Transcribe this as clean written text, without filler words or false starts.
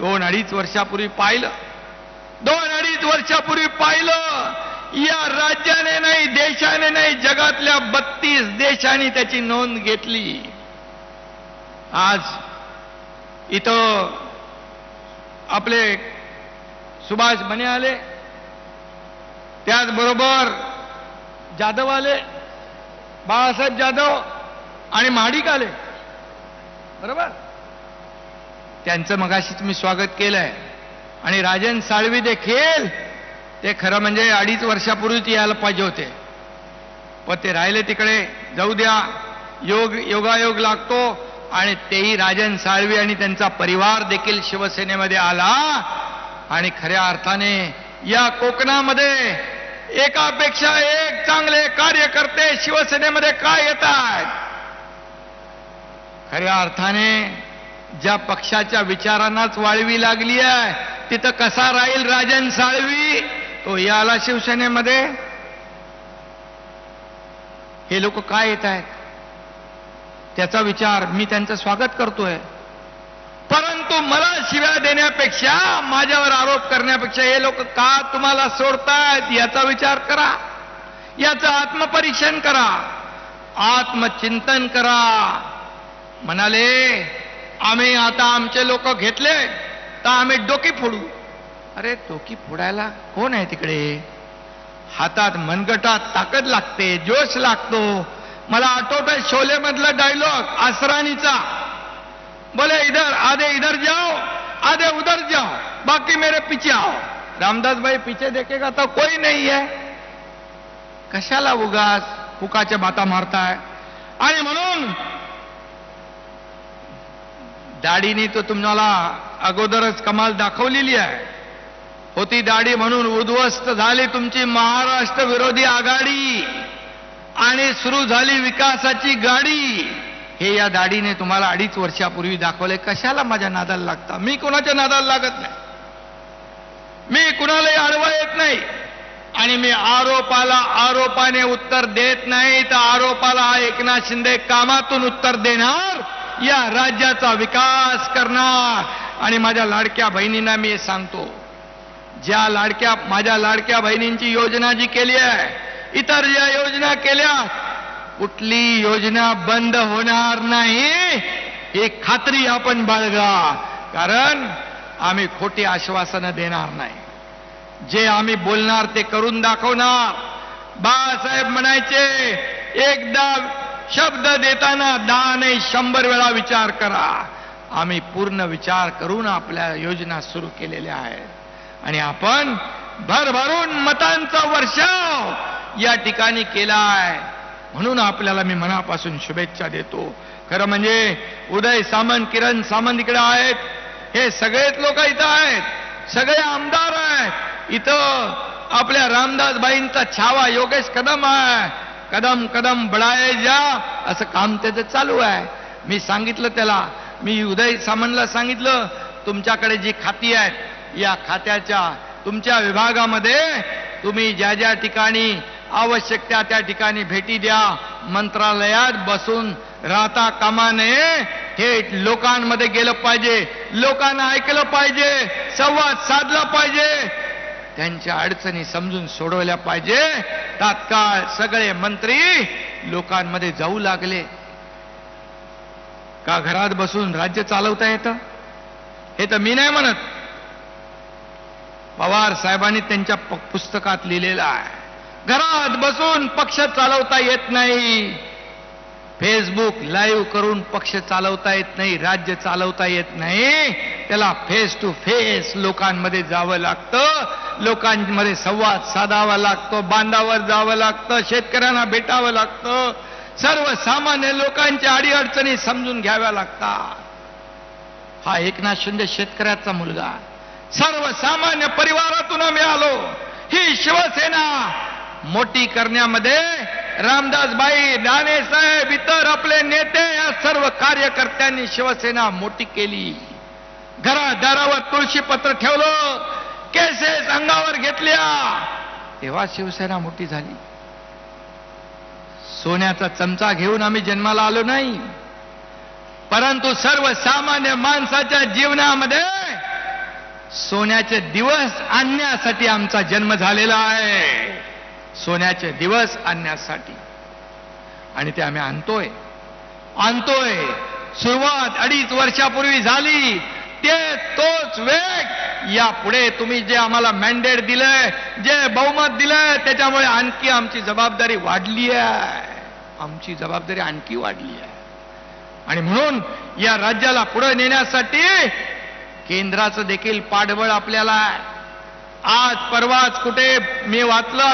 2-2.5 वर्षापूर्वी पाहिलं, 2-2.5 वर्षापूर्वी पाहिलं, या राज्याने नाही, देशाने नाही, जगातल्या 32 देशांनी त्याची नोंद घेतली. आज इथं आपले सुभाष बने आले, त्याचबरोबर जाधव आले, बाळासाहेब जाधव आणि महाडिक आले, बरोबर. त्यांचं मगाशीच मी स्वागत केलंय. आणि राजन साळवी देखील, ते खरं म्हणजे 2.5 वर्षापूर्वीच यायला पाहिजे होते, पण ते राहिले तिकडे. जाऊ द्या, योगायोग लागतो. आणि तेही राजन साळवी आणि त्यांचा परिवार देखील शिवसेनेमध्ये आला. आणि खऱ्या अर्थाने या कोकणामध्ये एकापेक्षा एक चांगले कार्यकर्ते शिवसेनेमध्ये काय येत आहेत. खऱ्या अर्थाने ज्या पक्षाच्या विचारांनाच वाळवी लागली आहे, तिथं कसा राहील राजन साळवी? तो याला शिवसेनेमध्ये. हे लोक काय येत आहेत त्याचा विचार मी त्यांचं स्वागत करतोय, परंतु मला शिव्या देण्यापेक्षा, माझ्यावर आरोप करण्यापेक्षा हे लोक का तुम्हाला सोडतायत याचा विचार करा, याचं आत्मपरीक्षण करा, आत्मचिंतन करा. म्हणाले आम्ही आता आमचे लोक घेतले तर आम्ही डोकी फोडू. अरे डोकी फोडायला कोण आहे तिकडे? हातात मनगटात ताकद लागते, जोश लागतो. मला आठवतंय शोले मधला डायलॉग आसरानीचा, बोले इधर आधे इधर जाओ आधे उधर जाओ बाकी मेरे पीछे आओ. रामदास भाई पीछे देखेगा तो कोई नहीं है. कशाला उगाच फुकाच्या बाता मारताय? आणि म्हणून दाढीने तो तुम्हाला अगोदरच कमाल दाखवलेली आहे. होती दाढी म्हणून उद्ध्वस्त झाली तुमची महाराष्ट्र विरोधी आघाडी आणि सुरू झाली विकासाची गाडी. हे या दाढीने तुम्हाला 2.5 वर्षापूर्वी दाखवले. कशाला माझ्या नादाला लागता? मी कोणाच्या नादाला लागत नाही, मी कुणालाही अडवा येत नाही. आणि मी आरोपाला आरोपाने उत्तर देत नाही, तर आरोपाला एकनाथ शिंदे कामातून उत्तर देणार, या राज्याचा विकास करणार. आणि माझ्या लाडक्या बहिणींना मी सांगतो, ज्या माझ्या लाडक्या बहिणींची योजना जी केली आहे, इतर ज्या योजना केल्या, कुठली योजना बंद होणार नाही, ही खात्री आपण बाळगा. कारण आम्ही खोटी आश्वासनं देणार नाही, जे आम्ही बोलणार ते करून दाखवणार. बाळासाहेब म्हणायचे, एकदा शब्द देताना 10 नाही 100 वेळा विचार करा. आम्ही पूर्ण विचार करून आपल्या योजना सुरू केलेल्या आहेत. आणि आपण भरभरून मतांचा वर्षाव या ठिकाणी केलाय. म्हणून आपल्याला मी मनापासून शुभेच्छा देतो. खरं म्हणजे उदय सामंत, किरण सामंत इकडे आहेत, हे सगळेच लोक इथं आहेत, सगळे आमदार आहेत. इथं आपल्या रामदासबाईंचा छावा योगेश कदम आहे. कदम कदम बढाये जा, असं काम त्याचं चालू आहे. मी सांगितलं त्याला, मी उदय सामंतला सांगितलं, तुमच्याकडे जी खाती आहेत, या खात्याच्या तुमच्या विभागामध्ये तुम्ही ज्या ज्या ठिकाणी आवश्यक त्या ठिकाणी भेटी द्या. मंत्रालयात बसून राहता कामा नये, थेट लोकांमध्ये गेलं पाहिजे, लोकांना ऐकलं पाहिजे, संवाद साधला पाहिजे, त्यांच्या अडचणी समजून सोडवल्या पाहिजे. तात्काळ सगळे मंत्री लोकांमध्ये जाऊ लागले. का घरात बसून राज्य चालवता येतं? हे तर मी नाही म्हणत, पवार साहेबांनी त्यांच्या पुस्तकात लिहिलेलं आहे. घरात बसून पक्ष चालवता येत नाही, फेसबुक लाईव्ह करून पक्ष चालवता येत नाही, राज्य चालवता येत नाही. त्याला फेस टू फेस लोकांमध्ये जावं लागतं, लोकांमध्ये संवाद साधावा लागतो, बांधावर जावं लागतं, शेतकऱ्यांना भेटावं लागतं, सर्वसामान्य लोकांच्या अडीअडचणी समजून घ्याव्या लागतात. हा एकनाथ शिंदे शेतकऱ्याचा मुलगा, सर्वसामान्य परिवारातून आम्ही आलो. ही शिवसेना मोठी करण्यामध्ये रामदासबाई, दानेसाहेब, इतर आपले नेते, या सर्व कार्यकर्त्यांनी शिवसेना मोठी केली. घरादारावर तुळशीपत्र ठेवलं, केसेस अंगावर घेतल्या, तेव्हा शिवसेना मोठी झाली. सोन्याचा चमचा घेऊन आम्ही जन्माला आलो नाही, परंतु सर्वसामान्य माणसाच्या जीवनामध्ये सोन्याचे दिवस आणण्यासाठी आमचा जन्म झालेला आहे. सोन्याचे दिवस आणण्यासाठी. आणि ते आम्ही आणतोय. सुरुवात 2.5 वर्षापूर्वी झाली. तोच वेग यापुढे तुम्ही जे आम्हाला मॅन्डेट दिलंय, जे बहुमत दिलंय, त्याच्यामुळे आणखी आमची जबाबदारी वाढली आहे. आमची जबाबदारी आणखी वाढली आहे. आणि म्हणून या राज्याला पुढे नेण्यासाठी केंद्राचं देखील पाठबळ आपल्याला. आज परवाच कुठे मी वाचलं,